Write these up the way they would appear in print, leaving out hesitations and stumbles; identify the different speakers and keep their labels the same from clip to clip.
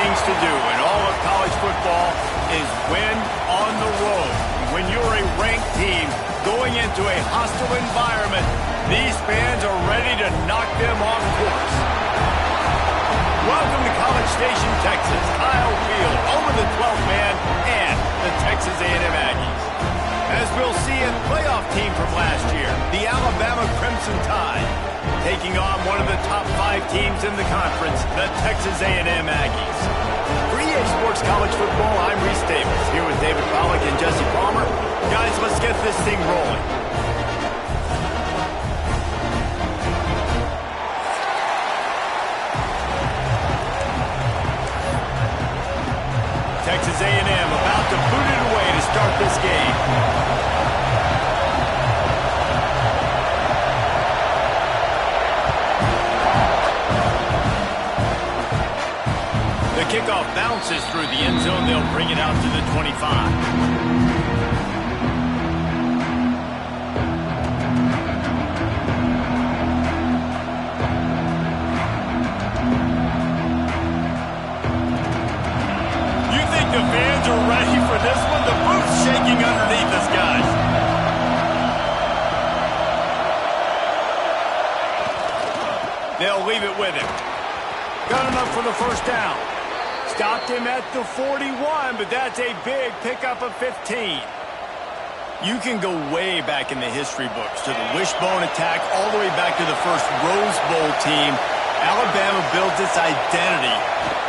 Speaker 1: things to do in all of college football is win on the road. When you're a ranked team going into a hostile environment, these fans are ready to knock them off course. Welcome to College Station, Texas. Kyle Field over the 12th man and the Texas A&M Aggies. As we'll see, a playoff team from last year, the Alabama Crimson Tide, taking on one of the top 5 teams in the conference, the Texas A&M Aggies. For EA Sports College Football, I'm Reese Davis, here with David Pollack and Jesse Palmer. Guys, let's get this thing rolling. Texas A&M about to boot it away to start this game. The kickoff bounces through the end zone. They'll bring it out to the 25. The fans are ready for this one. The boot's shaking underneath us, guys. They'll leave it with him. Got enough for the first down. Stopped him at the 41, but that's a big pickup of 15. You can go way back in the history books to the wishbone attack all the way back to the first Rose Bowl team. Alabama builds its identity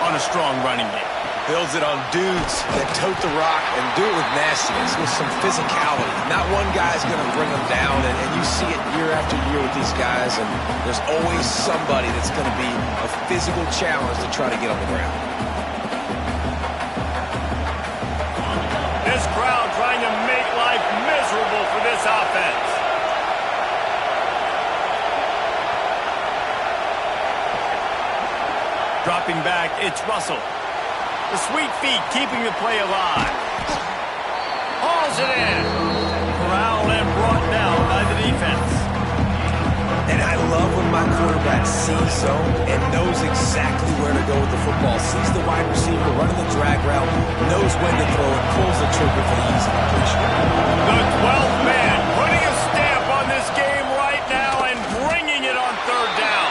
Speaker 1: on a strong running game.
Speaker 2: Builds it on dudes that tote the rock and do it with nastiness, with some physicality. Not one guy's going to bring them down, and you see it year after year with these guys, and there's always somebody that's going to be a physical challenge to try to get on the ground.
Speaker 1: This crowd trying to make life miserable for this offense. Dropping back, it's Russell. The sweet feet keeping the play alive. Hauls it in. Corralled and brought down by the defense.
Speaker 2: And I love when my quarterback sees zone and knows exactly where to go with the football. Sees the wide receiver running the drag route, knows when to throw it, pulls the trigger for the easy completion.
Speaker 1: The 12th man putting a stamp on this game right now and bringing it on third down.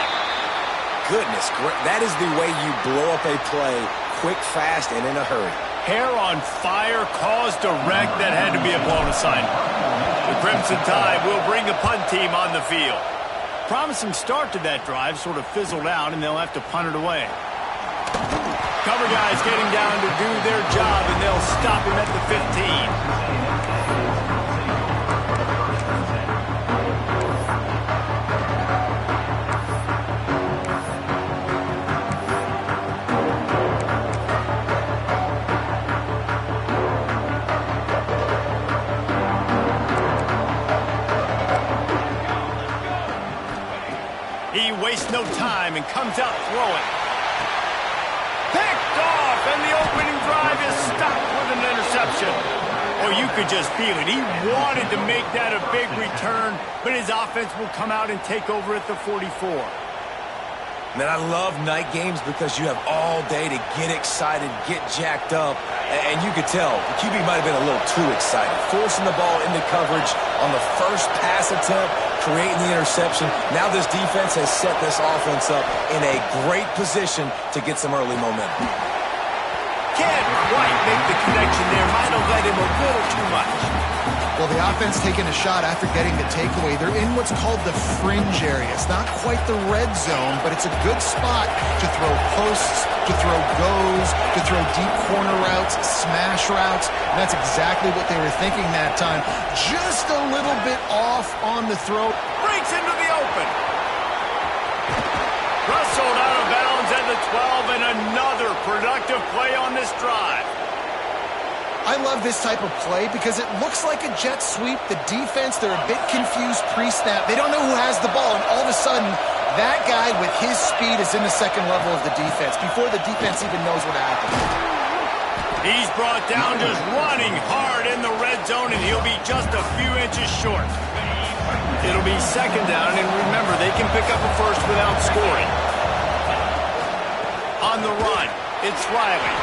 Speaker 2: Goodness, that is the way you blow up a play. Quick, fast, and in a hurry.
Speaker 1: Hair on fire caused a wreck that had to be a blown assignment. The Crimson Tide will bring the punt team on the field. Promising start to that drive sort of fizzled out, and they'll have to punt it away. Cover guys getting down to do their job, and they'll stop him at the 15. He wastes no time and comes out throwing. Picked off, and the opening drive is stopped with an interception. Or you could just feel it. He wanted to make that a big return, but his offense will come out and take over at the 44.
Speaker 2: Man, I love night games because you have all day to get excited, get jacked up, and you could tell the QB might have been a little too excited. Forcing the ball into coverage on the first pass attempt, creating the interception. Now this defense has set this offense up in a great position to get some early momentum.
Speaker 1: Can't quite make the connection there. Might have let him a little too much.
Speaker 3: Well, the offense taking a shot after getting the takeaway. They're in what's called the fringe area. It's not quite the red zone, but it's a good spot to throw posts, to throw goes, to throw deep corner routes, smash routes. And that's exactly what they were thinking that time. Just a little bit off on the throw.
Speaker 1: Breaks into the open. Wrestled out of bounds at the 12, and another productive play on this drive.
Speaker 3: I love this type of play because it looks like a jet sweep. The defense, they're a bit confused pre-snap. They don't know who has the ball, and all of a sudden, that guy with his speed is in the second level of the defense before the defense even knows what happened.
Speaker 1: He's brought down just running hard in the red zone, and he'll be just a few inches short. It'll be second down, and remember, they can pick up a first without scoring. On the run, It's Riley.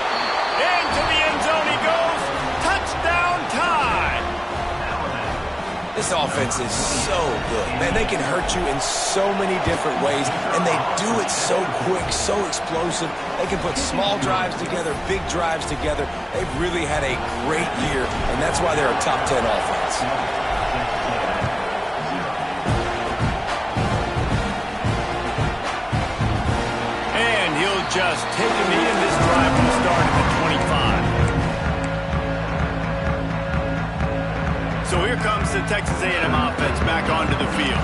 Speaker 1: Into the end zone he goes. Touchdown tie.
Speaker 2: This offense is so good. Man, they can hurt you in so many different ways, and they do it so quick, so explosive. They can put small drives together, big drives together. They've really had a great year, and that's why they're a top 10 offense.
Speaker 1: And he'll just take a knee, and this drive will start at the 25. So here comes the Texas A&M offense back onto the field.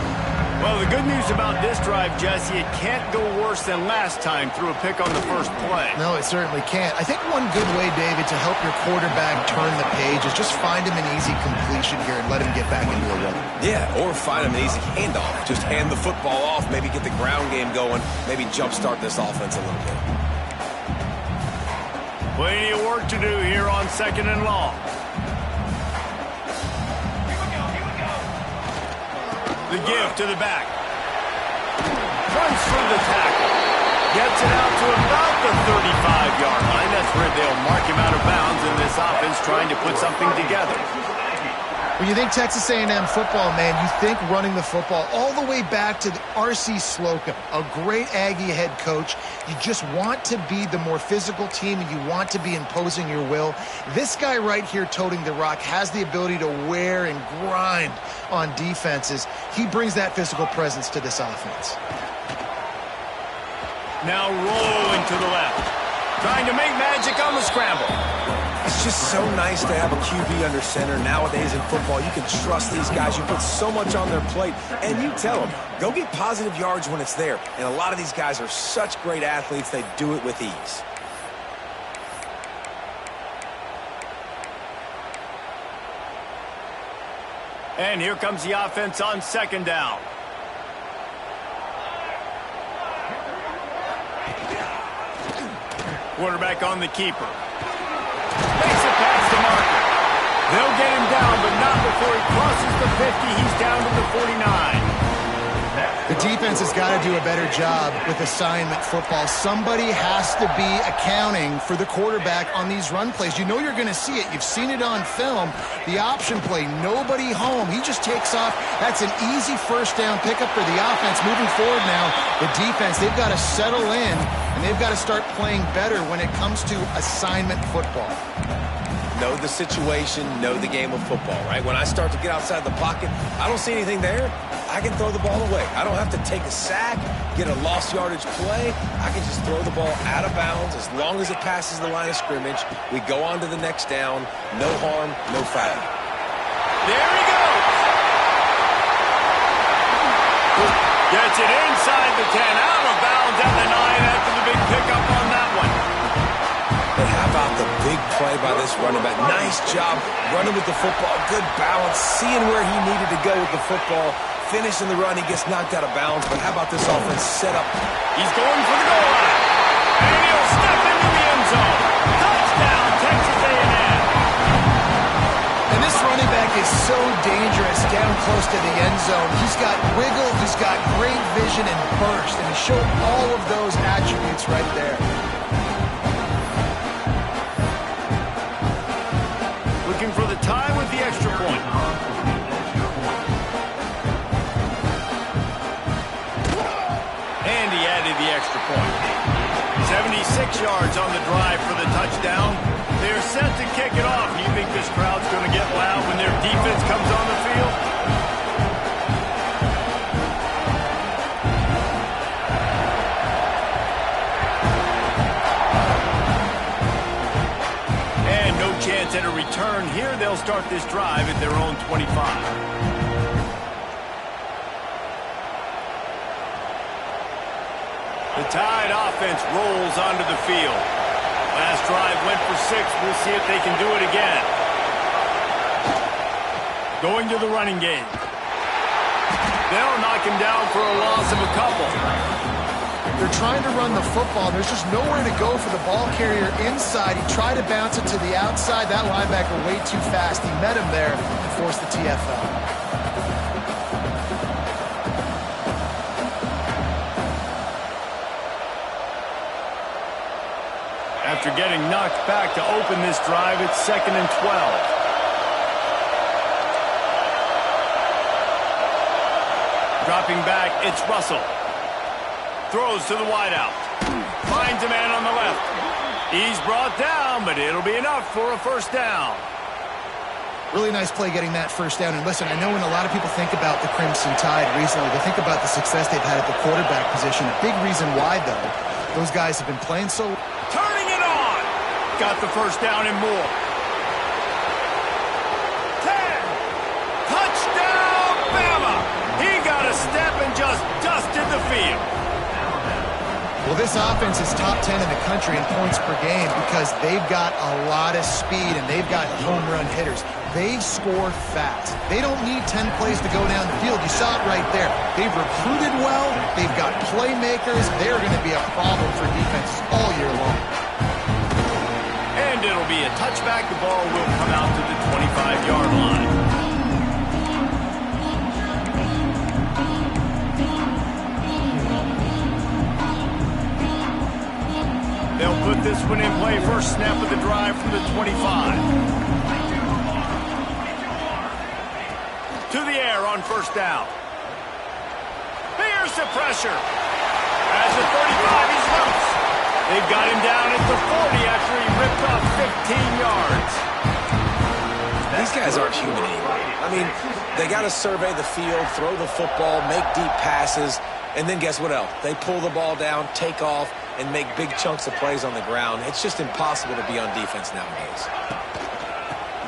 Speaker 1: Well, the good news about this drive, Jesse, it can't go worse than last time through a pick on the first play.
Speaker 3: No, it certainly can't. I think one good way, David, to help your quarterback turn the page is just find him an easy completion here and let him get back into a rhythm.
Speaker 2: Yeah, or find him an easy handoff. Just hand the football off, maybe get the ground game going, maybe jumpstart this offense a little bit.
Speaker 1: Plenty of work to do here on 2nd and long. The give to the back. Runs through the tackle. Gets it out to about the 35-yard line. That's where they'll mark him out of bounds in this offense trying to put something together.
Speaker 3: When you think Texas A&M football, man, you think running the football all the way back to R.C. Slocum, a great Aggie head coach. You just want to be the more physical team, and you want to be imposing your will. This guy right here toting the rock has the ability to wear and grind on defenses. He brings that physical presence to this offense.
Speaker 1: Now rolling to the left. Trying to make magic on the scramble.
Speaker 2: It's just so nice to have a QB under center. Nowadays in football, you can trust these guys. You put so much on their plate, and you tell them, go get positive yards when it's there. And a lot of these guys are such great athletes, they do it with ease.
Speaker 1: And here comes the offense on 2nd down. Quarterback on the keeper. Makes it past the marker. They'll get him down, but not before he crosses the 50. He's down to the 49.
Speaker 3: The defense has got to do a better job with assignment football. Somebody has to be accounting for the quarterback on these run plays. You know you're going to see it. You've seen it on film. The option play, nobody home. He just takes off. That's an easy first down pickup for the offense. Moving forward now, the defense, they've got to settle in, and they've got to start playing better when it comes to assignment football.
Speaker 2: Know the situation, know the game of football, right? When I start to get outside the pocket, I don't see anything there, I can throw the ball away. I don't have to take a sack, get a lost yardage play. I can just throw the ball out of bounds as long as it passes the line of scrimmage. We go on to the next down. No harm, no foul.
Speaker 1: There he goes. Gets it inside the 10, out of bounds at the 9 after the big pickup on that one.
Speaker 2: But how about the big play by this running back? Nice job running with the football. Good balance, seeing where he needed to go with the football. Finishing the run, he gets knocked out of bounds. But how about this offense set up?
Speaker 1: He's going for the goal line. And he'll step into the end zone. Touchdown, Texas A&M.
Speaker 3: And this running back is so dangerous down close to the end zone. He's got wiggle, he's got great vision and burst. And he showed all of those attributes right there.
Speaker 1: Looking for the tie with the extra point. And he added the extra point. 76 yards on the drive for the touchdown. They're set to kick it off. Do you think this crowd's going to get loud when their defense comes on the field? And no chance at a return here. They'll start this drive at their own 25. The Tide offense rolls onto the field. Last drive went for 6. We'll see if they can do it again. Going to the running game. They'll knock him down for a loss of a couple.
Speaker 3: They're trying to run the football. There's just nowhere to go for the ball carrier inside. He tried to bounce it to the outside. That linebacker way too fast. He met him there and forced the TFL.
Speaker 1: After getting knocked back to open this drive, it's 2nd and 12. Dropping back, it's Russell. Throws to the wideout. Finds a man on the left. He's brought down, but it'll be enough for a first down.
Speaker 3: Really nice play getting that first down. And listen, I know when a lot of people think about the Crimson Tide recently, they think about the success they've had at the quarterback position. A big reason why, though, those guys have been playing so...
Speaker 1: Turning it on! Got the first down and more. 10! Touchdown, Bama! He got a step and just dusted the field.
Speaker 3: Well, this offense is top 10 in the country in points per game because they've got a lot of speed and they've got home run hitters. They score fast. They don't need 10 plays to go down the field. You saw it right there. They've recruited well. They've got playmakers. They're going to be a problem for defenses all year long.
Speaker 1: And it'll be a touchback. The ball will come out to the 25-yard line. They'll put this one in play. First snap of the drive from the 25. To the air on first down. Here's the pressure. As the 35, he's loose. They've got him down at the 40 after he ripped off 15 yards.
Speaker 2: These guys aren't human anymore. I mean, they got to survey the field, throw the football, make deep passes, and then guess what else? They pull the ball down, take off, and make big chunks of plays on the ground. It's just impossible to be on defense nowadays.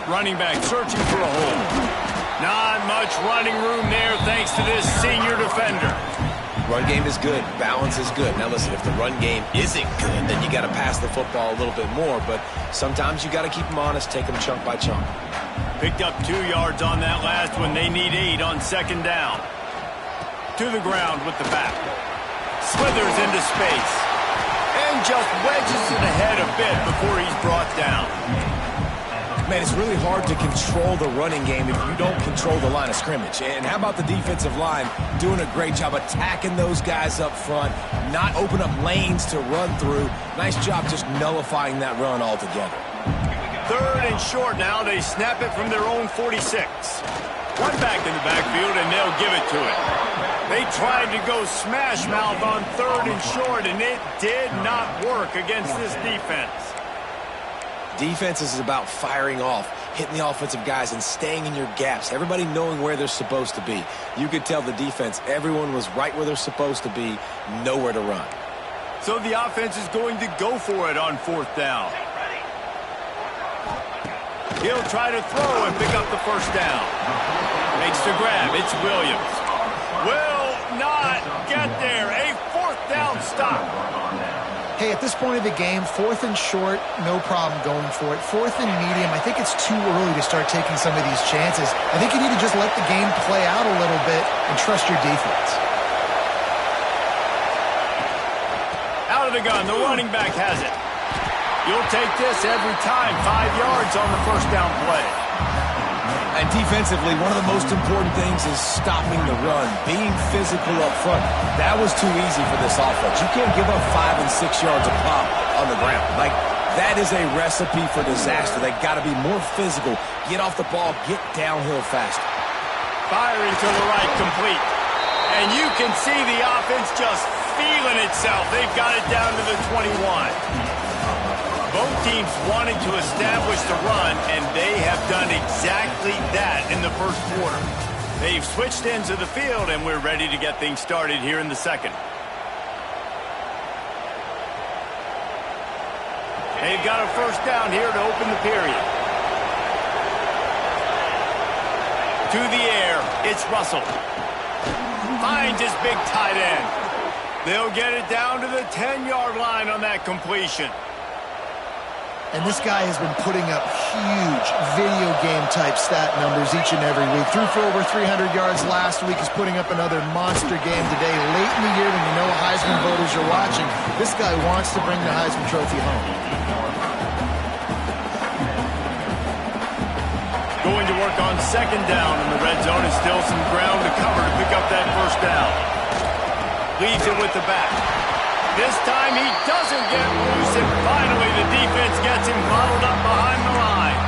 Speaker 1: Running back searching for a hole. Not much running room there thanks to this senior defender.
Speaker 2: Run game is good. Balance is good. Now listen, if the run game isn't good, then you got to pass the football a little bit more. But sometimes you got to keep them honest, take them chunk by chunk.
Speaker 1: Picked up 2 yards on that last one. They need 8 on second down. To the ground with the back. Slithers into space. And just wedges it ahead a bit before he's brought down.
Speaker 2: Man, it's really hard to control the running game if you don't control the line of scrimmage. And how about the defensive line doing a great job attacking those guys up front, not open up lanes to run through. Nice job just nullifying that run altogether.
Speaker 1: 3rd and short now. They snap it from their own 46. One back in the backfield, and they'll give it to him. They tried to go smash mouth on 3rd and short, and it did not work against this defense.
Speaker 2: Defense is about firing off, hitting the offensive guys, and staying in your gaps. Everybody knowing where they're supposed to be. You could tell the defense, everyone was right where they're supposed to be, nowhere to run.
Speaker 1: So the offense is going to go for it on 4th down. He'll try to throw and pick up the first down. Makes the grab. It's Williams. Will not get there. A 4th down stop.
Speaker 3: Hey, at this point of the game, 4th and short, no problem going for it. 4th and medium, I think it's too early to start taking some of these chances. I think you need to just let the game play out a little bit and trust your defense.
Speaker 1: Out of the gun, the running back has it. You'll take this every time. 5 yards on the first down play.
Speaker 2: And defensively, one of the most important things is stopping the run, being physical up front. That was too easy for this offense. You can't give up 5 and 6 yards a pop on the ground. Like, that is a recipe for disaster. They got to be more physical, get off the ball, get downhill faster.
Speaker 1: Firing to the right, complete. And you can see the offense just feeling itself. They've got it down to the 21. Both teams wanting to establish the run, and they have done exactly that in the first quarter. They've switched ends of the field, and we're ready to get things started here in the second. They've got a first down here to open the period. To the air, it's Russell. Finds his big tight end. They'll get it down to the 10-yard line on that completion.
Speaker 3: And this guy has been putting up huge video game-type stat numbers each and every week. Threw for over 300 yards last week. He's putting up another monster game today. Late in the year when you know Heisman voters are watching, this guy wants to bring the Heisman Trophy home.
Speaker 1: Going to work on second down in the red zone, and still some ground to cover to pick up that first down. Leads it with the back. This time he doesn't get loose, and finally the defense gets him bottled up behind the line.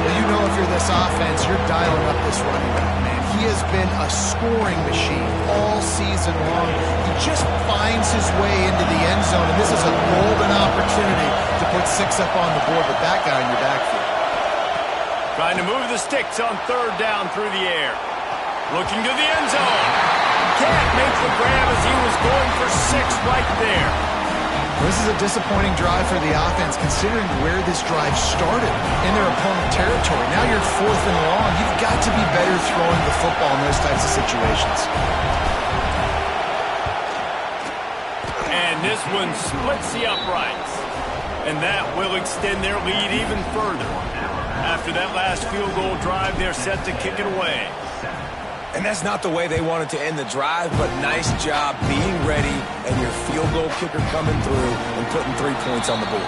Speaker 3: Well, you know if you're this offense, you're dialing up this running back, man. He has been a scoring machine all season long. He just finds his way into the end zone, and this is a golden opportunity to put 6 up on the board with that guy in your backfield.
Speaker 1: Trying to move the sticks on 3rd down through the air. Looking to the end zone. Can't make the grab as he was going for 6 right there.
Speaker 3: This is a disappointing drive for the offense, considering where this drive started in their opponent territory. Now you're 4th and long. You've got to be better throwing the football in those types of situations.
Speaker 1: And this one splits the uprights. And that will extend their lead even further. After that last field goal drive, they're set to kick it away.
Speaker 2: And that's not the way they wanted to end the drive, but nice job being ready and your field goal kicker coming through and putting 3 points on the board.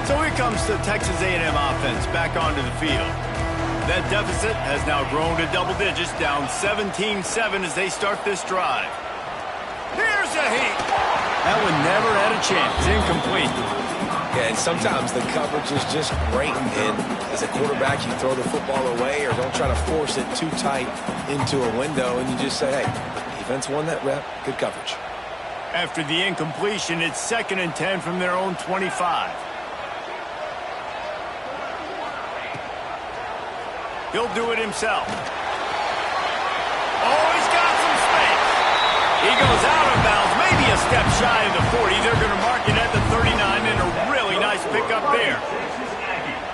Speaker 1: So here comes the Texas A&M offense back onto the field. That deficit has now grown to double digits, down 17-7 as they start this drive. Here's a heat. That one never had a chance. Incomplete.
Speaker 2: Yeah, and sometimes the coverage is just great. And as a quarterback, you throw the football away or don't try to force it too tight into a window, and you just say, hey, defense won that rep. Good coverage.
Speaker 1: After the incompletion, it's 2nd and 10 from their own 25. He'll do it himself. Oh, he's got some space. He goes out of bounds, maybe a step shy of the 40. They're going to mark it at the 39, and a really nice pickup there.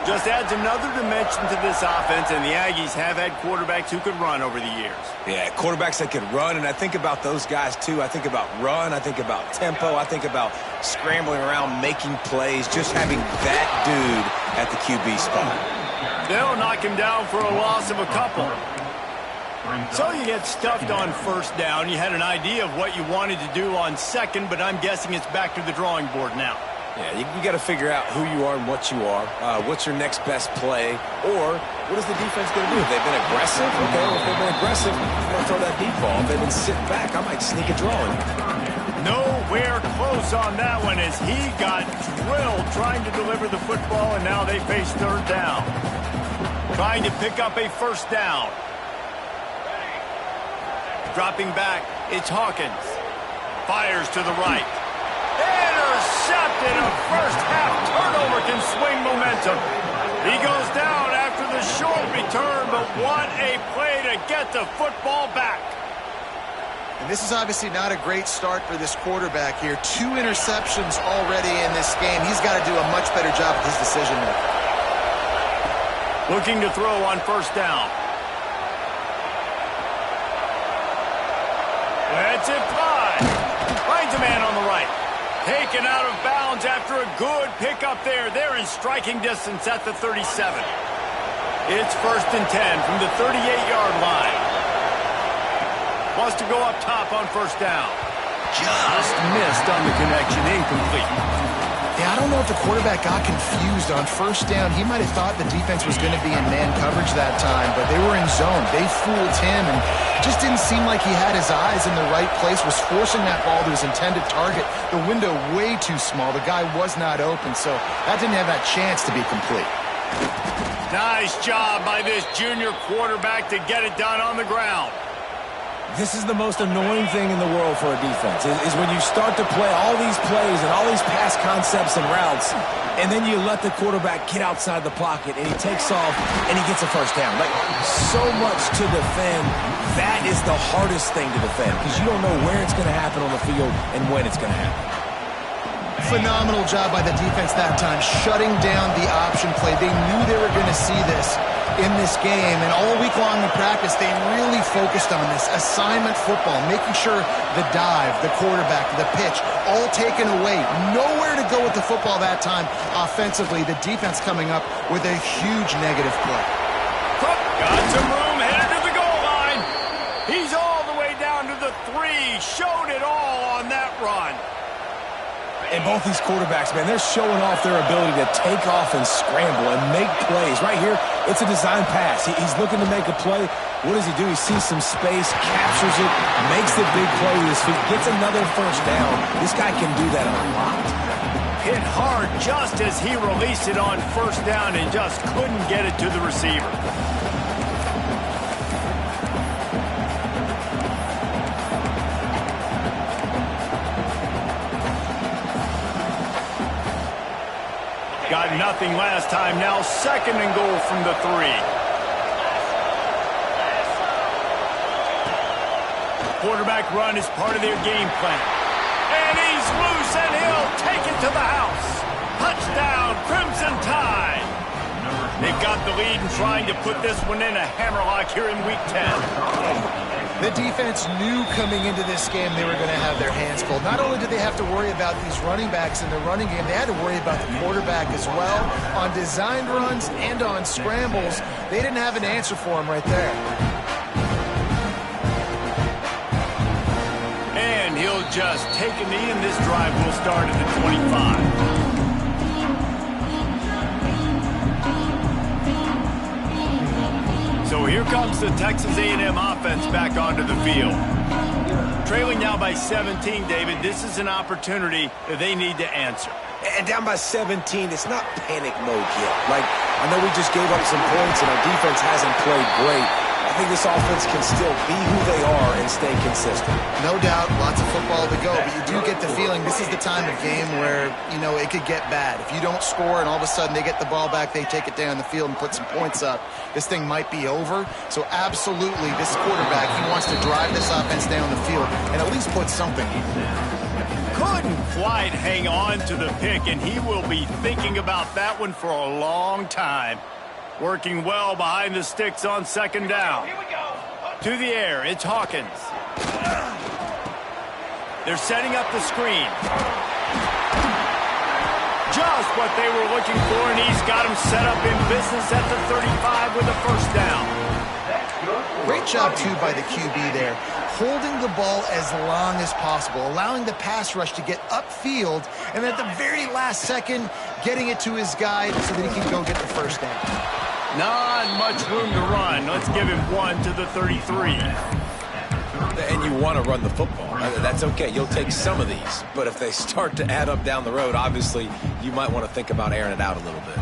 Speaker 1: Just adds another dimension to this offense, and the Aggies have had quarterbacks who could run over the years.
Speaker 2: Yeah, quarterbacks that could run, and I think about those guys too. I think about run, I think about tempo, I think about scrambling around, making plays, just having that dude at the QB spot.
Speaker 1: They'll knock him down for a loss of a couple. So you get stuffed on 1st down. You had an idea of what you wanted to do on 2nd, but I'm guessing it's back to the drawing board now.
Speaker 2: Yeah, you got to figure out who you are and what you are. What's your next best play? Or what is the defense going to do? If they've been aggressive, okay, well, if they've been aggressive, I'm going to throw that deep ball. If they've been sitting back, I might sneak a draw in.
Speaker 1: Nowhere close on that one as he got drilled trying to deliver the football, and now they face 3rd down. Trying to pick up a 1st down. Dropping back, it's Hawkins. Fires to the right. Intercepted. A first-half turnover can swing momentum. He goes down after the short return, but what a play to get the football back.
Speaker 3: And this is obviously not a great start for this quarterback here. 2 interceptions already in this game. He's got to do a much better job with his decision-making.
Speaker 1: Looking to throw on 1st down. That's it by. Finds a man on the right. Taken out of bounds after a good pickup there. They're in striking distance at the 37. It's 1st and 10 from the 38-yard line. Wants to go up top on 1st down. Just missed on the connection. Incomplete.
Speaker 3: Yeah, I don't know if the quarterback got confused on 1st down. He might have thought the defense was going to be in man coverage that time, but they were in zone. They fooled him, and just didn't seem like he had his eyes in the right place, was forcing that ball to his intended target. The window way too small. The guy was not open, so that didn't have that chance to be complete.
Speaker 1: Nice job by this junior quarterback to get it done on the ground.
Speaker 2: This is the most annoying thing in the world for a defense, is when you start to play all these plays and all these pass concepts and routes, and then you let the quarterback get outside the pocket, and he takes off, and he gets a 1st down. Like, so much to defend. That is the hardest thing to defend, because you don't know where it's going to happen on the field and when it's going to happen.
Speaker 3: Phenomenal job by the defense that time, shutting down the option play. They knew they were going to see this in this game, and all week long in practice, they really focused on this assignment football, making sure the dive, the quarterback, the pitch, all taken away. Nowhere to go with the football that time offensively. The defense coming up with a huge negative play.
Speaker 1: Cook got some room, headed to the goal line. He's all the way down to the 3, showed it all on that run.
Speaker 2: And both these quarterbacks, man, they're showing off their ability to take off and scramble and make plays. Right here, it's a design pass. He's looking to make a play. What does he do? He sees some space, captures it, makes the big play with his feet, gets another first down. This guy can do that a lot.
Speaker 1: Hit hard just as he released it on first down and just couldn't get it to the receiver. Got nothing last time. Now 2nd and goal from the 3. Quarterback run is part of their game plan. And he's loose, and he'll take it to the house. Touchdown, Crimson Tide. They've got the lead and trying to put this one in a hammerlock here in Week 10.
Speaker 3: The defense knew coming into this game they were going to have their hands full. Not only did they have to worry about these running backs in the running game, they had to worry about the quarterback as well. On designed runs and on scrambles, they didn't have an answer for him right there.
Speaker 1: And he'll just take a knee, and this drive will start at the 25. So here comes the Texas A&M offense back onto the field. Trailing now by 17, David. This is an opportunity that they need to answer.
Speaker 2: And down by 17, it's not panic mode yet. Like, I know we just gave up some points and our defense hasn't played great. I think this offense can still be who they are and stay consistent.
Speaker 3: No doubt, lots of football to go, but you do get the feeling this is the time of game where, you know, it could get bad. If you don't score and all of a sudden they get the ball back, they take it down the field and put some points up, this thing might be over. So absolutely, this quarterback, he wants to drive this offense down the field and at least put something in.
Speaker 1: Couldn't quite hang on to the pick, and he will be thinking about that one for a long time. Working well behind the sticks on 2nd down. To the air, it's Hawkins. They're setting up the screen. Just what they were looking for, and he's got him set up in business at the 35 with a first down.
Speaker 3: Great job, too, by the QB there. Holding the ball as long as possible, allowing the pass rush to get upfield, and at the very last second, getting it to his guy so that he can go get the first down.
Speaker 1: Not much room to run. Let's give him 1 to the 33.
Speaker 2: And you want to run the football. That's okay. You'll take some of these. But if they start to add up down the road, obviously, you might want to think about airing it out a little bit.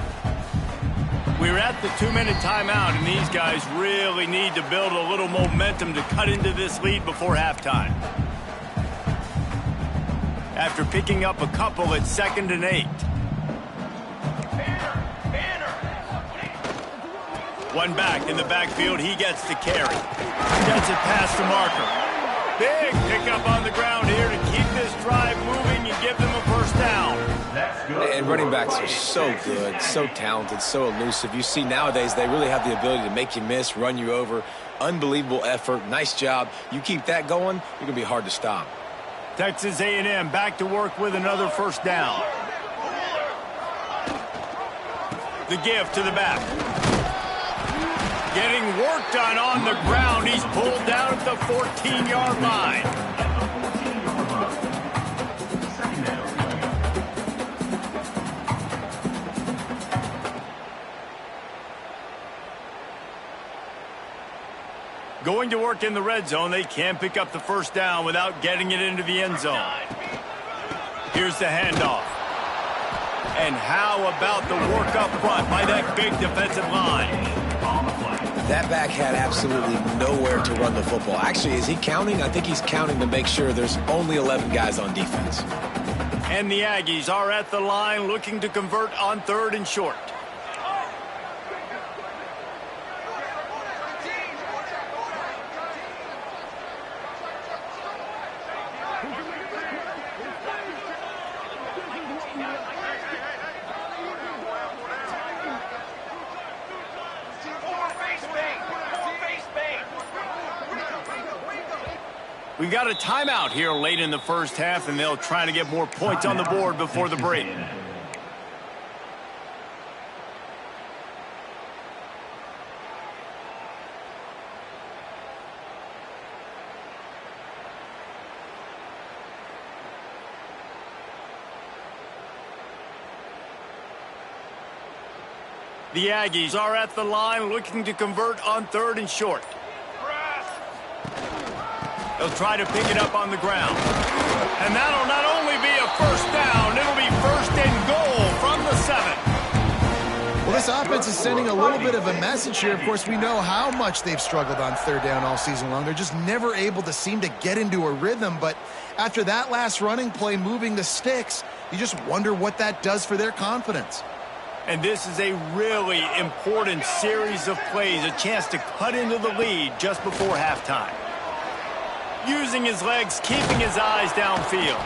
Speaker 1: We're at the 2-minute timeout, and these guys really need to build a little momentum to cut into this lead before halftime. After picking up a couple at 2nd and 8. One back in the backfield. He gets the carry. Gets it past the marker. Big pickup on the ground here to keep this drive moving and give them a first down.
Speaker 2: And running backs are so good, so talented, so elusive. You see nowadays they really have the ability to make you miss, run you over. Unbelievable effort. Nice job. You keep that going, you're going to be hard to stop.
Speaker 1: Texas A&M back to work with another first down. The give to the back. Getting work done on the ground. He's pulled down at the 14-yard line. Going to work in the red zone. They can't pick up the first down without getting it into the end zone. Here's the handoff. And how about the work up front by that big defensive line?
Speaker 2: That back had absolutely nowhere to run the football. Actually, is he counting? I think he's counting to make sure there's only 11 guys on defense.
Speaker 1: And the Aggies are at the line looking to convert on 3rd and short. We got a timeout here late in the first half, and they'll try to get more points on the board before the break. The Aggies are at the line looking to convert on 3rd and short. They'll try to pick it up on the ground. And that'll not only be a first down, it'll be 1st and goal from the 7.
Speaker 3: Well, this offense is sending a little bit of a message here. Of course, we know how much they've struggled on 3rd down all season long. They're just never able to seem to get into a rhythm. But after that last running play, moving the sticks, you just wonder what that does for their confidence.
Speaker 1: And this is a really important series of plays, a chance to cut into the lead just before halftime. Using his legs, keeping his eyes downfield.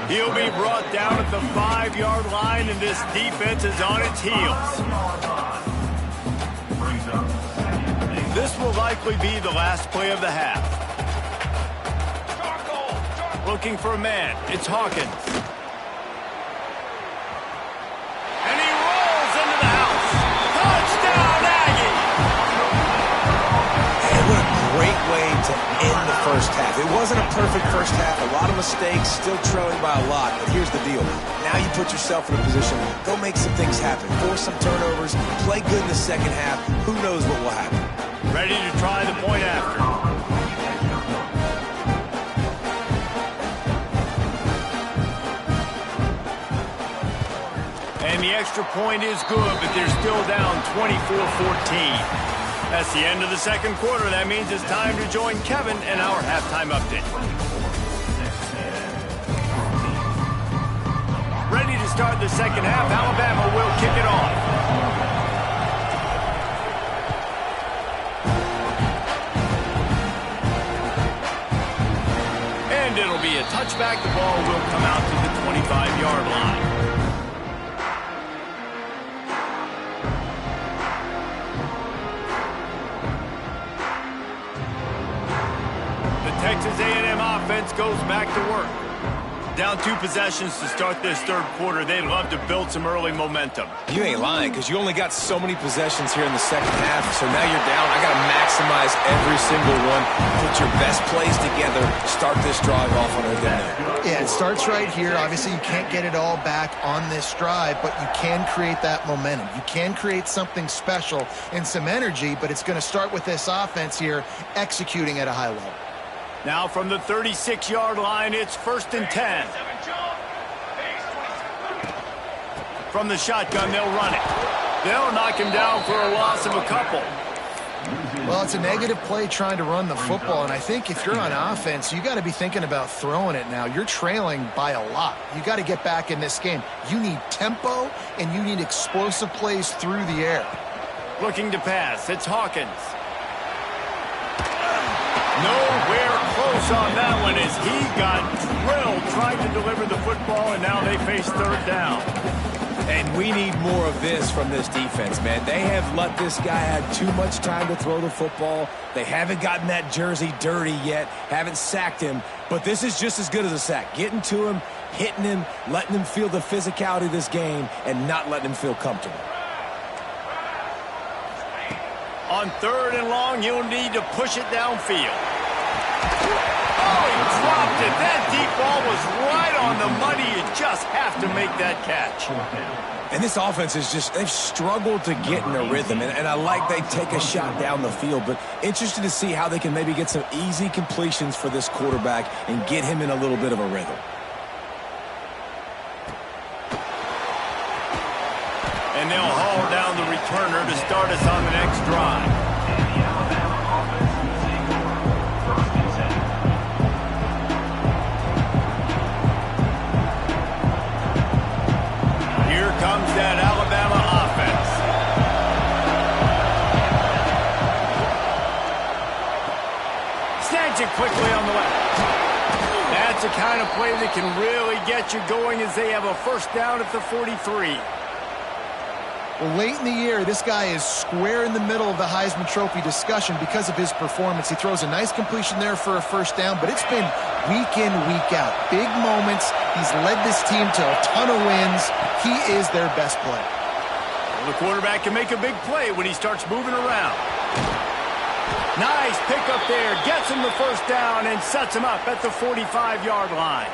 Speaker 1: He'll be brought down at the 5-yard line, and this defense is on its heels. This will likely be the last play of the half. Looking for a man. It's Hawkins. And he rolls into the house. Touchdown, Aggie!
Speaker 2: And what a great way to end the first half. It wasn't a perfect first half. A lot of mistakes, still trailing by a lot. But here's the deal. Now you put yourself in a position, go make some things happen. Force some turnovers, play good in the second half. Who knows what will happen?
Speaker 1: Ready to try the point after. And the extra point is good, but they're still down 24-14. That's the end of the second quarter. That means it's time to join Kevin and our halftime update. Ready to start the second half. Alabama will kick it off. And it'll be a touchback. The ball will come out to the 25-yard line. Texas A&M offense goes back to work. Down 2 possessions to start this third quarter. They'd love to build some early momentum.
Speaker 2: You ain't lying, because you only got so many possessions here in the second half, so now you're down. I got to maximize every single one. Put your best plays together. Start this drive off on a good note.
Speaker 3: Yeah, it starts right here. Obviously, you can't get it all back on this drive, but you can create that momentum. You can create something special and some energy, but it's going to start with this offense here executing at a high level.
Speaker 1: Now from the 36-yard line, it's 1st and 10. From the shotgun, they'll run it. They'll knock him down for a loss of a couple.
Speaker 3: Well, it's a negative play trying to run the football, and I think if you're on offense, you got to be thinking about throwing it now. You're trailing by a lot. You got to get back in this game. You need tempo, and you need explosive plays through the air.
Speaker 1: Looking to pass, it's Hawkins. Nowhere close on that one as he got drilled trying to deliver the football, and now they face 3rd down.
Speaker 2: And we need more of this from this defense, man. They have let this guy have too much time to throw the football. They haven't gotten that jersey dirty yet, haven't sacked him. But this is just as good as a sack. Getting to him, hitting him, letting him feel the physicality of this game, and not letting him feel comfortable.
Speaker 1: On 3rd and long, you'll need to push it downfield. Oh, he dropped it. That deep ball was right on the money. You just have to make that catch.
Speaker 2: And this offense is just, they've struggled to get in a rhythm. And I like they take a shot down the field, but interested to see how they can maybe get some easy completions for this quarterback and get him in a little bit of a rhythm.
Speaker 1: And they'll haul down the returner to start us on the next drive. Here comes that Alabama offense. Snags it quickly on the left. That's the kind of play that can really get you going as they have a first down at the 43.
Speaker 3: Well, late in the year, this guy is square in the middle of the Heisman Trophy discussion because of his performance. He throws a nice completion there for a first down, but it's been week in, week out. Big moments. He's led this team to a ton of wins. He is their best player.
Speaker 1: Well, the quarterback can make a big play when he starts moving around. Nice pickup there. Gets him the first down and sets him up at the 45-yard line.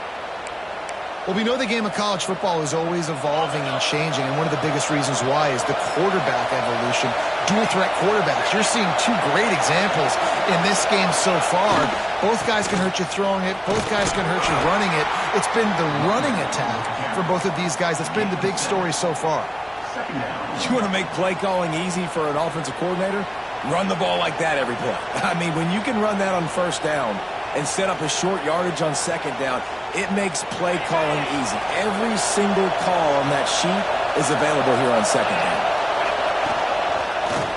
Speaker 3: Well, we know the game of college football is always evolving and changing, and one of the biggest reasons why is the quarterback evolution. Dual-threat quarterbacks. You're seeing two great examples in this game so far. Both guys can hurt you throwing it. Both guys can hurt you running it. It's been the running attack for both of these guys that's been the big story so far.
Speaker 2: You want to make play calling easy for an offensive coordinator? Run the ball like that every play. I mean, when you can run that on first down and set up a short yardage on second down, it makes play calling easy. Every single call on that sheet is available here on second down.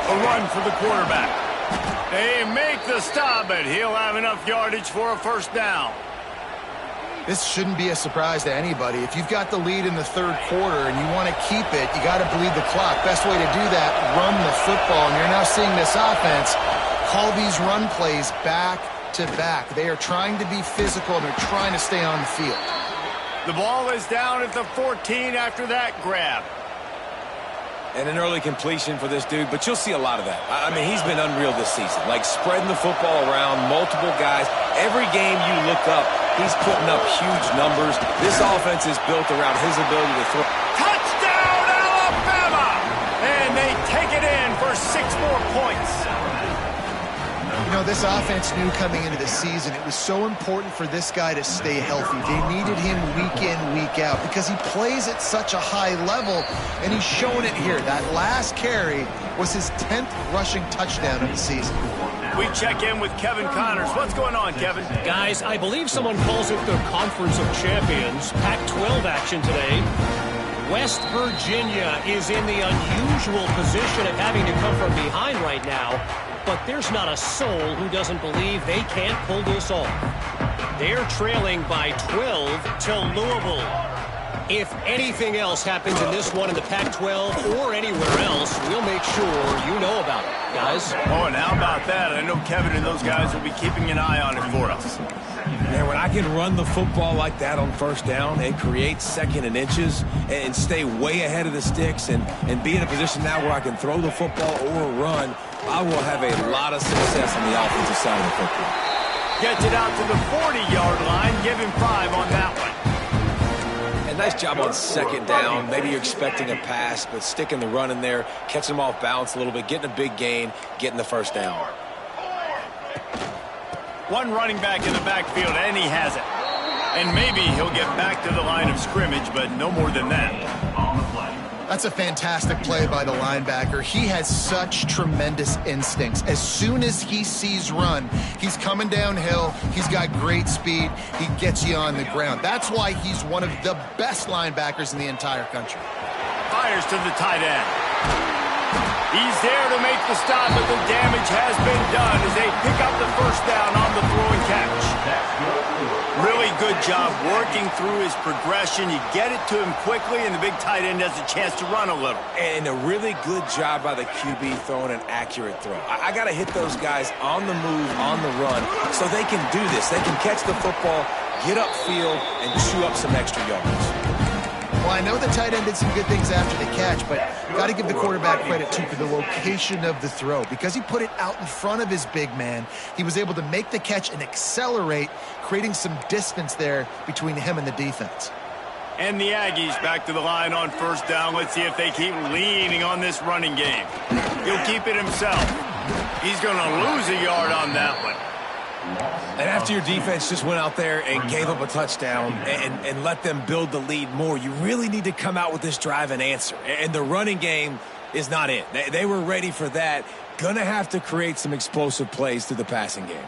Speaker 1: A run for the quarterback. They make the stop, but he'll have enough yardage for a first down.
Speaker 3: This shouldn't be a surprise to anybody. If you've got the lead in the third quarter and you want to keep it, you got to bleed the clock. Best way to do that, run the football. And you're now seeing this offense call these run plays back to back. They are trying to be physical, and they're trying to stay on the field.
Speaker 1: The ball is down at the 14 after that grab.
Speaker 2: And an early completion for this dude, but you'll see a lot of that. I mean, he's been unreal this season, like spreading the football around, multiple guys. Every game you look up, he's putting up huge numbers. This offense is built around his ability to throw.
Speaker 1: Touchdown, Alabama! And they take it in for 6 more points.
Speaker 3: You know, this offense knew coming into the season it was so important for this guy to stay healthy. They needed him week in, week out because he plays at such a high level, and he's showing it here. That last carry was his 10th rushing touchdown of the season.
Speaker 1: We check in with Kevin Connors. What's going on, Kevin?
Speaker 4: Guys, I believe someone calls it the Conference of Champions. Pac-12 action today. West Virginia is in the unusual position of having to come from behind right now. But there's not a soul who doesn't believe they can't pull this off. They're trailing by 12 to Louisville. If anything else happens in this one in the Pac-12 or anywhere else, we'll make sure you know about it, guys.
Speaker 1: Oh, and how about that? I know Kevin and those guys will be keeping an eye on it for us.
Speaker 2: Man, when I can run the football like that on first down and create second and inches and stay way ahead of the sticks and be in a position now where I can throw the football or run, I will have a lot of success on the offensive side of the football.
Speaker 1: Gets it out to the 40-yard line. Give him 5 on that one.
Speaker 2: And nice job on second down. Maybe you're expecting a pass, but sticking the run in there, catching him off balance a little bit, getting a big gain, getting the first down.
Speaker 1: One running back in the backfield, and he has it. And maybe he'll get back to the line of scrimmage, but no more than that.
Speaker 3: That's a fantastic play by the linebacker. He has such tremendous instincts. As soon as he sees run, he's coming downhill. He's got great speed. He gets you on the ground. That's why he's one of the best linebackers in the entire country.
Speaker 1: Fires to the tight end. He's there to make the stop, but the damage has been done as they pick up the first down on the throw and catch. Really good job working through his progression. You get it to him quickly, and the big tight end has a chance to run a little.
Speaker 2: And a really good job by the QB throwing an accurate throw. I got to hit those guys on the move, on the run, so they can do this. They can catch the football, get upfield, and chew up some extra yards.
Speaker 3: Well, I know the tight end did some good things after the catch, but got to give the quarterback credit, too, for the location of the throw. Because he put it out in front of his big man, he was able to make the catch and accelerate, creating some distance there between him and the defense.
Speaker 1: And the Aggies back to the line on first down. Let's see if they keep leaning on this running game. He'll keep it himself. He's going to lose a yard on that one.
Speaker 2: And after your defense just went out there and gave up a touchdown and let them build the lead more, you really need to come out with this drive and answer. And the running game is not it. They were ready for that. Gonna have to create some explosive plays through the passing game.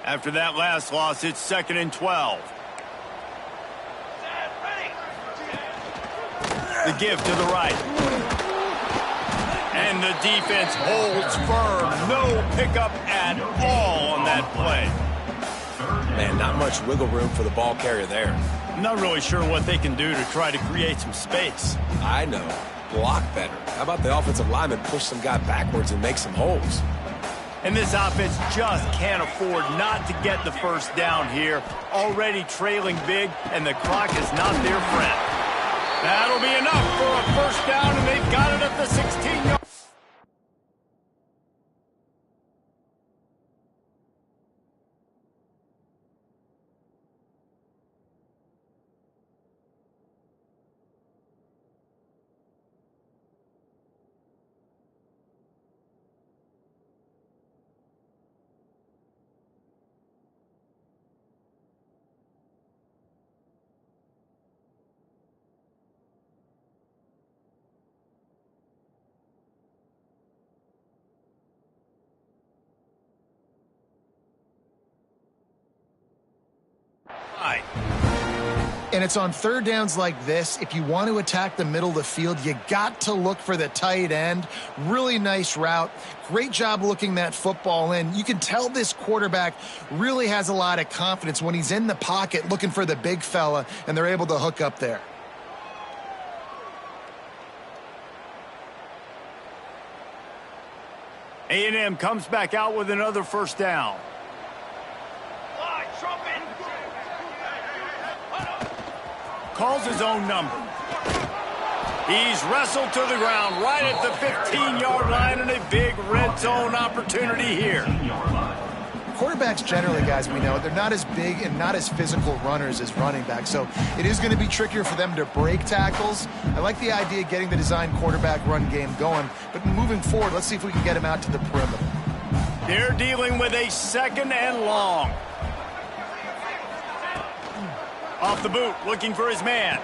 Speaker 1: After that last loss, it's 2nd and 12. The give to the right. And the defense holds firm. No pickup at all on that play.
Speaker 2: Man, not much wiggle room for the ball carrier there.
Speaker 1: I'm not really sure what they can do to try to create some space.
Speaker 2: I know. Block better. How about the offensive lineman push some guy backwards and make some holes?
Speaker 1: And this offense just can't afford not to get the first down here. Already trailing big, and the clock is not their friend. That'll be enough for a first down, and they've got it at the 16-yard.
Speaker 3: And it's on third downs like this. If you want to attack the middle of the field, you got to look for the tight end. Really nice route. Great job looking that football in. You can tell this quarterback really has a lot of confidence when he's in the pocket looking for the big fella, and they're able to hook up there.
Speaker 1: A&M comes back out with another first down. Calls his own number. He's wrestled to the ground right at the 15-yard line, and a big red zone opportunity here.
Speaker 3: Quarterbacks generally, guys, we know, they're not as big and not as physical runners as running backs, so it is going to be trickier for them to break tackles. I like the idea of getting the design quarterback run game going, but moving forward, let's see if we can get him out to the perimeter.
Speaker 1: They're dealing with a 2nd and long. Off the boot, looking for his man.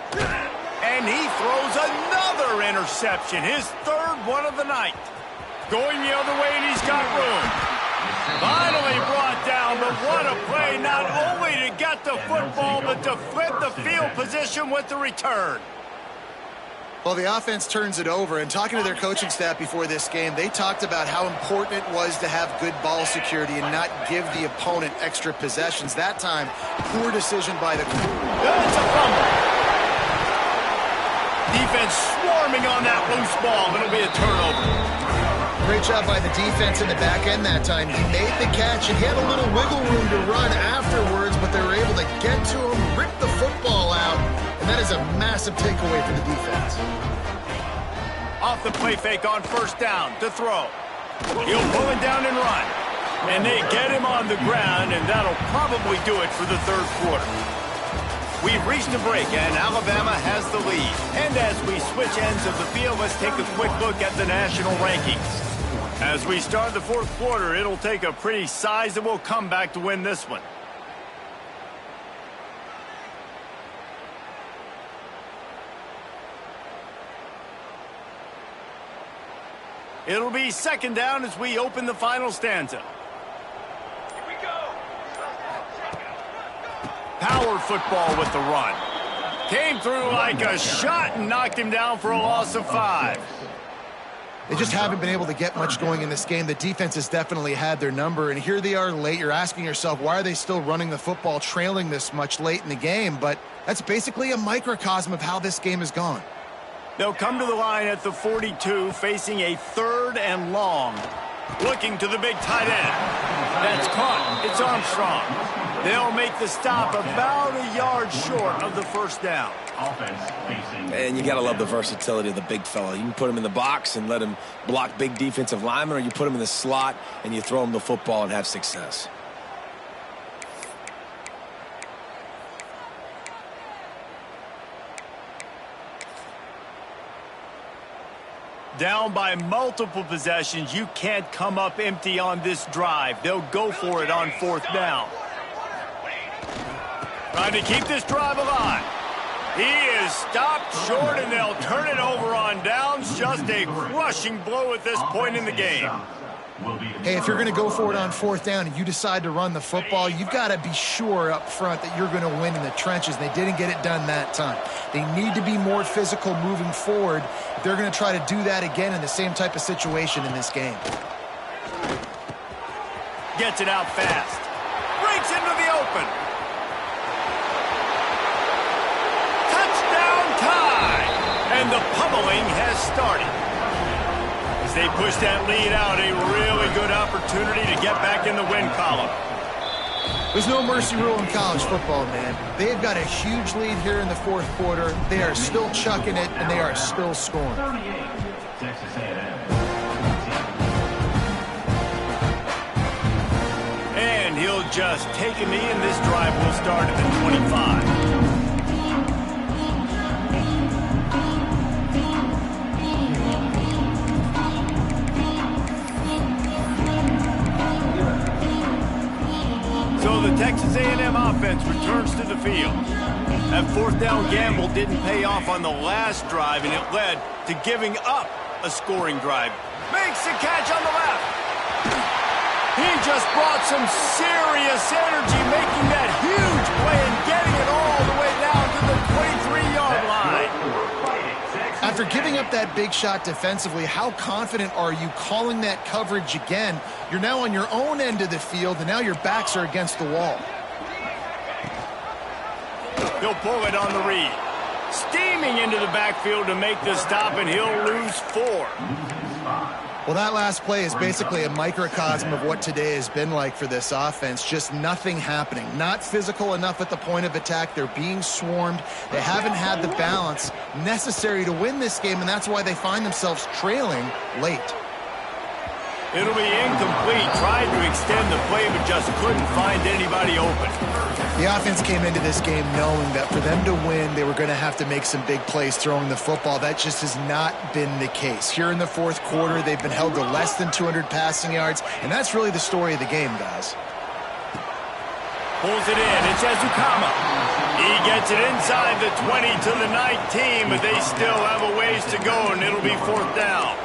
Speaker 1: And he throws another interception, his 3rd one of the night. Going the other way, and he's got room. Finally brought down, but what a play, not only to get the football, but to flip the field position with the return.
Speaker 3: Well, the offense turns it over, and talking to their coaching staff before this game, they talked about how important it was to have good ball security and not give the opponent extra possessions. That time, poor decision by the quarterback.
Speaker 1: It's a fumble. Defense swarming on that loose ball. It'll be a turnover.
Speaker 3: Great job by the defense in the back end that time. He made the catch, and he had a little wiggle room to run afterwards, but they were able to get to him, rip the football out, and that is a massive takeaway for the defense.
Speaker 1: Off the play fake on first down to throw. He'll pull it down and run. And they get him on the ground, and that'll probably do it for the 3rd quarter. We've reached a break, and Alabama has the lead. And as we switch ends of the field, let's take a quick look at the national rankings. As we start the 4th quarter, it'll take a pretty sizable comeback to win this one. It'll be 2nd down as we open the final stanza. Here we go. Power football with the run. Came through like a shot and knocked him down for a loss of 5.
Speaker 3: They just haven't been able to get much going in this game. The defense has definitely had their number, and here they are late. You're asking yourself, why are they still running the football, trailing this much late in the game? But that's basically a microcosm of how this game has gone.
Speaker 1: They'll come to the line at the 42, facing a 3rd and long. Looking to the big tight end. That's caught. It's Armstrong. They'll make the stop about a yard short of the first down.
Speaker 2: And you got to love the versatility of the big fella. You can put him in the box and let him block big defensive linemen, or you put him in the slot and you throw him the football and have success.
Speaker 1: Down by multiple possessions, you can't come up empty on this drive. They'll go for it on 4th down. Trying to keep this drive alive. He is stopped short, and they'll turn it over on downs. Just a crushing blow at this point in the game.
Speaker 3: Hey, if you're going to go for it on 4th down and you decide to run the football, you've got to be sure up front that you're going to win in the trenches. They didn't get it done that time. They need to be more physical moving forward if they're going to try to do that again in the same type of situation in this game.
Speaker 1: Gets it out fast. Breaks into the open. Touchdown tie! And the pummeling has started. As they push that lead out, a really good opportunity to get back in the win column.
Speaker 3: There's no mercy rule in college football, man. They've got a huge lead here in the 4th quarter. They are still chucking it, and they are still scoring.
Speaker 1: And he'll just take a knee, and this drive will start at the 25. So the Texas A&M offense returns to the field. That 4th down gamble didn't pay off on the last drive, and it led to giving up a scoring drive. Makes the catch on the left. He just brought some serious energy, making that huge play and getting it all the way down to the
Speaker 3: After giving up that big shot defensively, how confident are you calling that coverage again? You're now on your own end of the field, and now your backs are against the wall.
Speaker 1: He'll pull it on the read. Steaming into the backfield to make the stop, and he'll lose 4.
Speaker 3: Well, that last play is basically a microcosm of what today has been like for this offense. Just nothing happening. Not physical enough at the point of attack. They're being swarmed. They haven't had the balance necessary to win this game, and that's why they find themselves trailing late.
Speaker 1: It'll be incomplete. Tried to extend the play, but just couldn't find anybody open.
Speaker 3: The offense came into this game knowing that for them to win, they were going to have to make some big plays throwing the football. That just has not been the case. Here in the fourth quarter, they've been held to less than 200 passing yards, and that's really the story of the game, guys.
Speaker 1: Pulls it in. It's Ezukama. He gets it inside the 20 to the 19, but they still have a ways to go, and it'll be 4th down.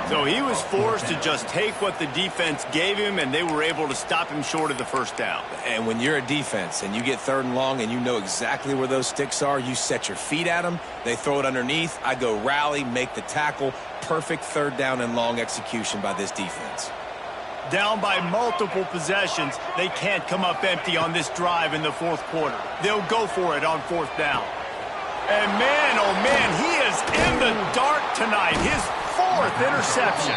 Speaker 1: So he was forced to just take what the defense gave him, and they were able to stop him short of the 1st down.
Speaker 2: And when you're a defense and you get 3rd and long and you know exactly where those sticks are, you set your feet at them, they throw it underneath, I go rally, make the tackle. Perfect 3rd down and long execution by this defense.
Speaker 1: Down by multiple possessions, they can't come up empty on this drive in the 4th quarter. They'll go for it on 4th down. And man, oh man, he is in the dark tonight. His 4th interception.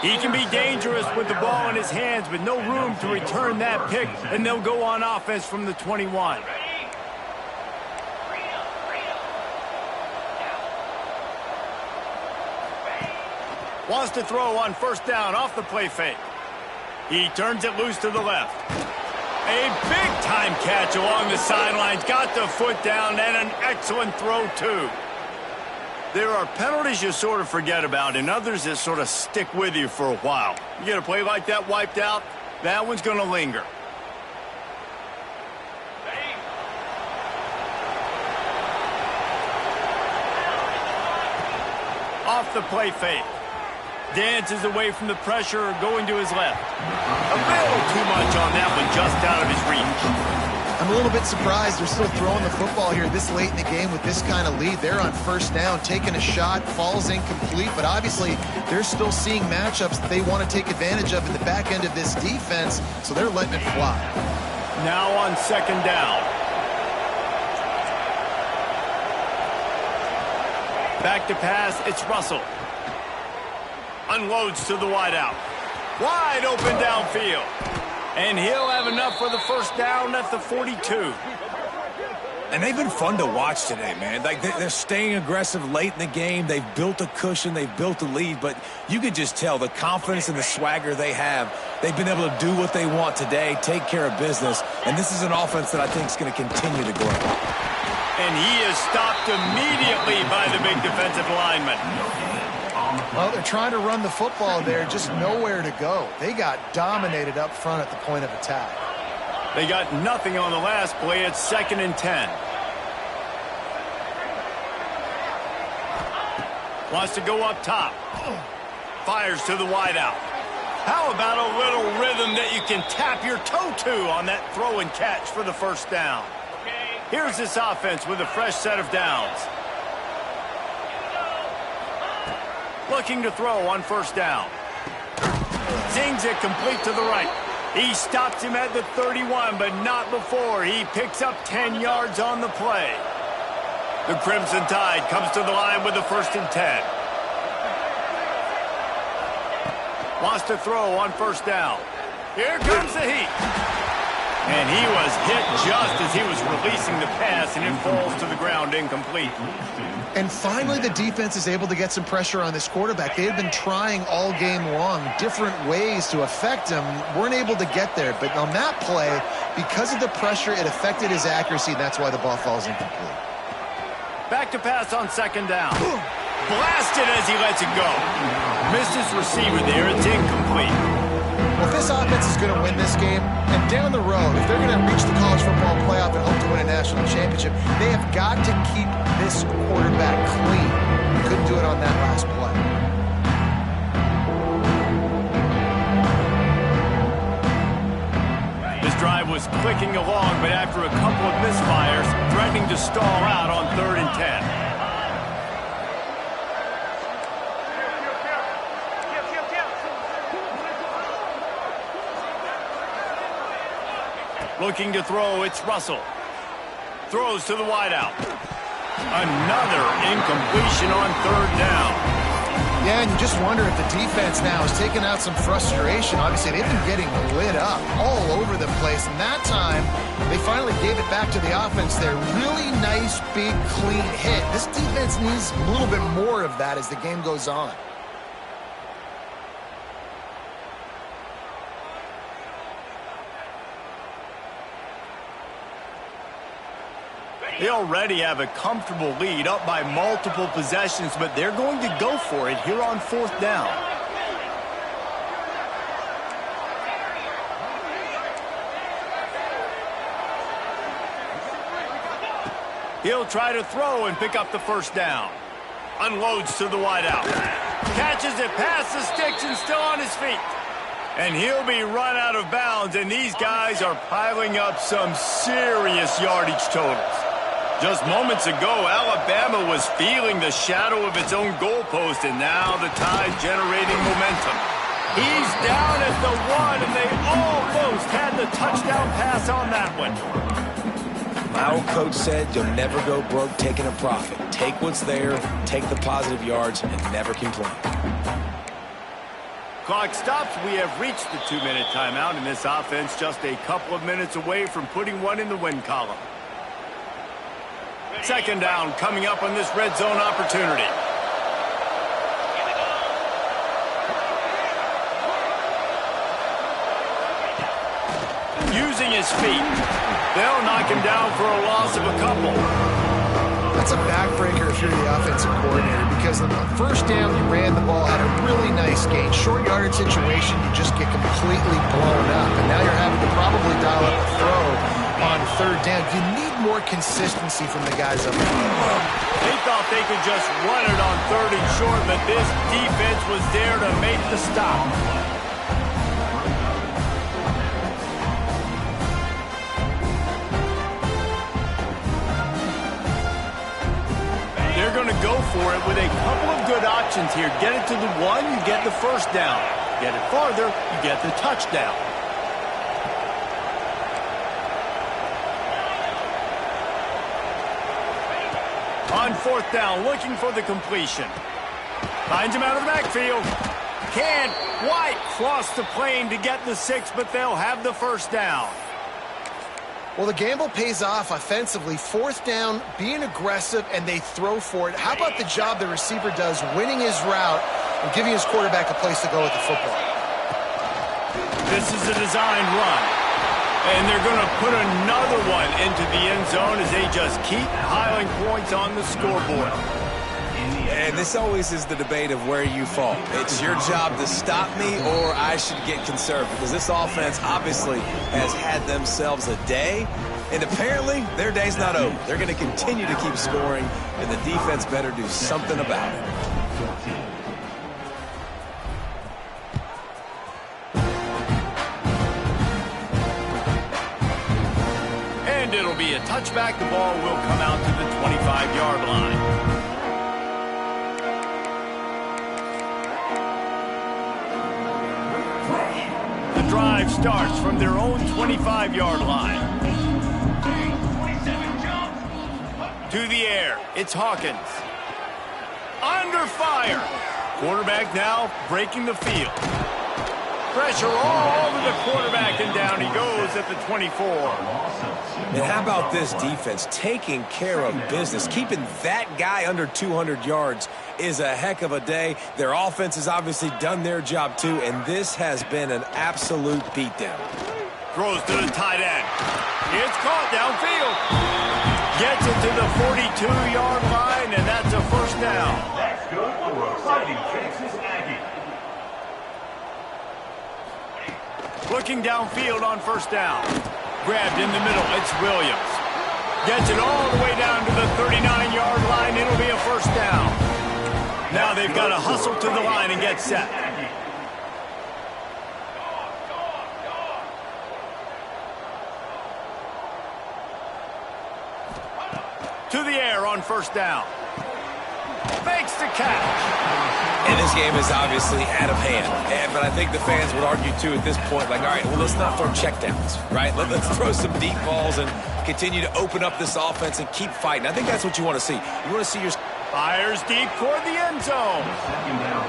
Speaker 1: He can be dangerous with the ball in his hands, but no room to return that pick, and they'll go on offense from the 21. Wants to throw on 1st down off the play fake. He turns it loose to the left. A big-time catch along the sidelines. Got the foot down, and an excellent throw, too. There are penalties you sort of forget about, and others that sort of stick with you for a while. You get a play like that wiped out, that one's going to linger. Off the play fake. Dances away from the pressure, going to his left. A little too much on that one, just out of his reach.
Speaker 3: I'm a little bit surprised they're still throwing the football here this late in the game with this kind of lead. They're on 1st down, taking a shot, falls incomplete, but obviously they're still seeing matchups that they want to take advantage of in the back end of this defense, so they're letting it fly.
Speaker 1: Now on 2nd down. Back to pass, it's Russell. Unloads to the wideout. Wide open downfield. And he'll have enough for the 1st down at the 42.
Speaker 2: And they've been fun to watch today, man. Like they're staying aggressive late in the game. They've built a cushion. They've built a lead. But you can just tell the confidence and the swagger they have. They've been able to do what they want today, take care of business. And this is an offense that I think is going to continue to grow.
Speaker 1: And he is stopped immediately by the big defensive lineman.
Speaker 3: Well, they're trying to run the football there, just nowhere to go. They got dominated up front at the point of attack.
Speaker 1: They got nothing on the last play. It's 2nd and 10. Wants to go up top. Fires to the wideout. How about a little rhythm that you can tap your toe to on that throw and catch for the 1st down? Here's this offense with a fresh set of downs. Looking to throw on 1st down. Zings it complete to the right. He stops him at the 31, but not before. He picks up 10 yards on the play. The Crimson Tide comes to the line with the 1st and 10. Wants to throw on 1st down. Here comes the heat. And he was hit just as he was releasing the pass, and it falls to the ground incomplete.
Speaker 3: And finally, the defense is able to get some pressure on this quarterback. They had been trying all game long different ways to affect him, weren't able to get there. But on that play, because of the pressure, it affected his accuracy, and that's why the ball falls incomplete.
Speaker 1: Back to pass on 2nd down. Blasted as he lets it go. Missed his receiver there. It's incomplete.
Speaker 3: Well, if this offense is going to win this game, and down the road, if they're going to reach the college football playoff and hope to win a national championship, they have got to keep this quarterback clean. They couldn't do it on that last play.
Speaker 1: This drive was clicking along, but after a couple of misfires, threatening to stall out on 3rd and 10. Looking to throw, it's Russell. Throws to the wideout. Another incompletion on third down.
Speaker 3: Yeah, and you just wonder if the defense now is taking out some frustration. Obviously, they've been getting lit up all over the place. And that time, they finally gave it back to the offense there. Really nice, big, clean hit. This defense needs a little bit more of that as the game goes on.
Speaker 1: They already have a comfortable lead, up by multiple possessions, but they're going to go for it here on fourth down. He'll try to throw and pick up the first down. Unloads to the wideout. Catches it past the sticks and still on his feet. And he'll be run out of bounds, and these guys are piling up some serious yardage totals. Just moments ago, Alabama was feeling the shadow of its own goalpost, and now the Tide generating momentum. He's down at the 1, and they almost had the touchdown pass on that one.
Speaker 2: My old coach said you'll never go broke taking a profit. Take what's there, take the positive yards, and never complain.
Speaker 1: Clock stops. We have reached the 2-minute timeout, and this offense just a couple of minutes away from putting one in the win column. Second down coming up on this red zone opportunity. Using his feet. They'll knock him down for a loss of a couple.
Speaker 3: That's a backbreaker if you're the offensive coordinator, because on the first down you ran the ball, had a really nice gain. Short yardage situation, you just get completely blown up. And now you're having to probably dial up a throw on third down. You need more consistency from the guys up front.
Speaker 1: They thought they could just run it on third and short, but this defense was there to make the stop. They're going to go for it with a couple of good options here. Get it to the 1, you get the first down. Get it farther, you get the touchdown. On fourth down, looking for the completion. Finds him out of the backfield. Can't quite cross the plane to get the 6, but they'll have the first down.
Speaker 3: Well, the gamble pays off offensively. Fourth down, being aggressive, and they throw for it. How about the job the receiver does, winning his route and giving his quarterback a place to go with the football?
Speaker 1: This is a designed run. And they're going to put another one into the end zone as they just keep piling points on the scoreboard.
Speaker 2: And this always is the debate of where you fall. It's your job to stop me, or I should get conservative, because this offense obviously has had themselves a day, and apparently their day's not over. They're going to continue to keep scoring, and the defense better do something about it.
Speaker 1: And it'll be a touchback. The ball will come out to the 25-yard line. Drive starts from their own 25-yard line. To the air, it's Hawkins. Under fire. Quarterback now breaking the field. Pressure all over the quarterback, and down he goes at the 24.
Speaker 2: And how about this defense taking care of business? Keeping that guy under 200 yards is a heck of a day. Their offense has obviously done their job too, and this has been an absolute beatdown.
Speaker 1: Throws to the tight end. It's caught downfield. Gets it to the 42-yard line, and that's a first down.
Speaker 5: That's good for a fighting Texas Aggie.
Speaker 1: Looking downfield on first down. Grabbed in the middle, it's Williams. Gets it all the way down to the 39-yard line. It'll be a first down. Now they've got to hustle to the line and get set. To the air on first down. Makes the catch.
Speaker 2: And this game is obviously out of hand. But I think the fans would argue, too, at this point, like, all right, well, let's not throw checkdowns, right? Let's throw some deep balls and continue to open up this offense and keep fighting. I think that's what you want to see. You want to see your...
Speaker 1: Fires deep toward the end zone.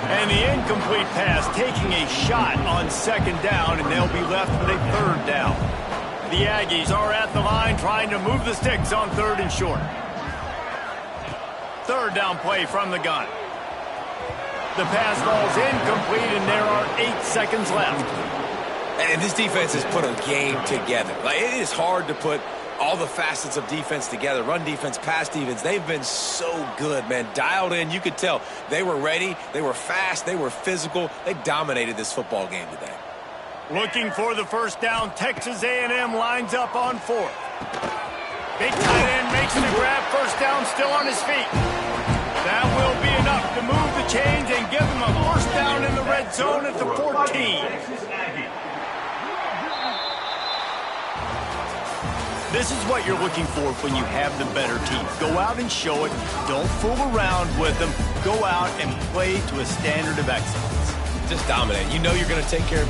Speaker 1: And the incomplete pass taking a shot on second down, and they'll be left with a third down. The Aggies are at the line trying to move the sticks on third and short. Third down play from the gun. The pass falls incomplete, and there are 8 seconds left.
Speaker 2: And this defense has put a game together. Like, it is hard to put all the facets of defense together. Run defense, pass defense. They've been so good, man. Dialed in. You could tell they were ready. They were fast. They were physical. They dominated this football game today.
Speaker 1: Looking for the first down. Texas A&M lines up on fourth. Big tight end makes the grab. First down, still on his feet. That will be enough to move the chains and give them a first down in the red zone at the 14. This is what you're looking for when you have the better team. Go out and show it. Don't fool around with them. Go out and play to a standard of excellence.
Speaker 2: Just dominate. You know you're going to take care of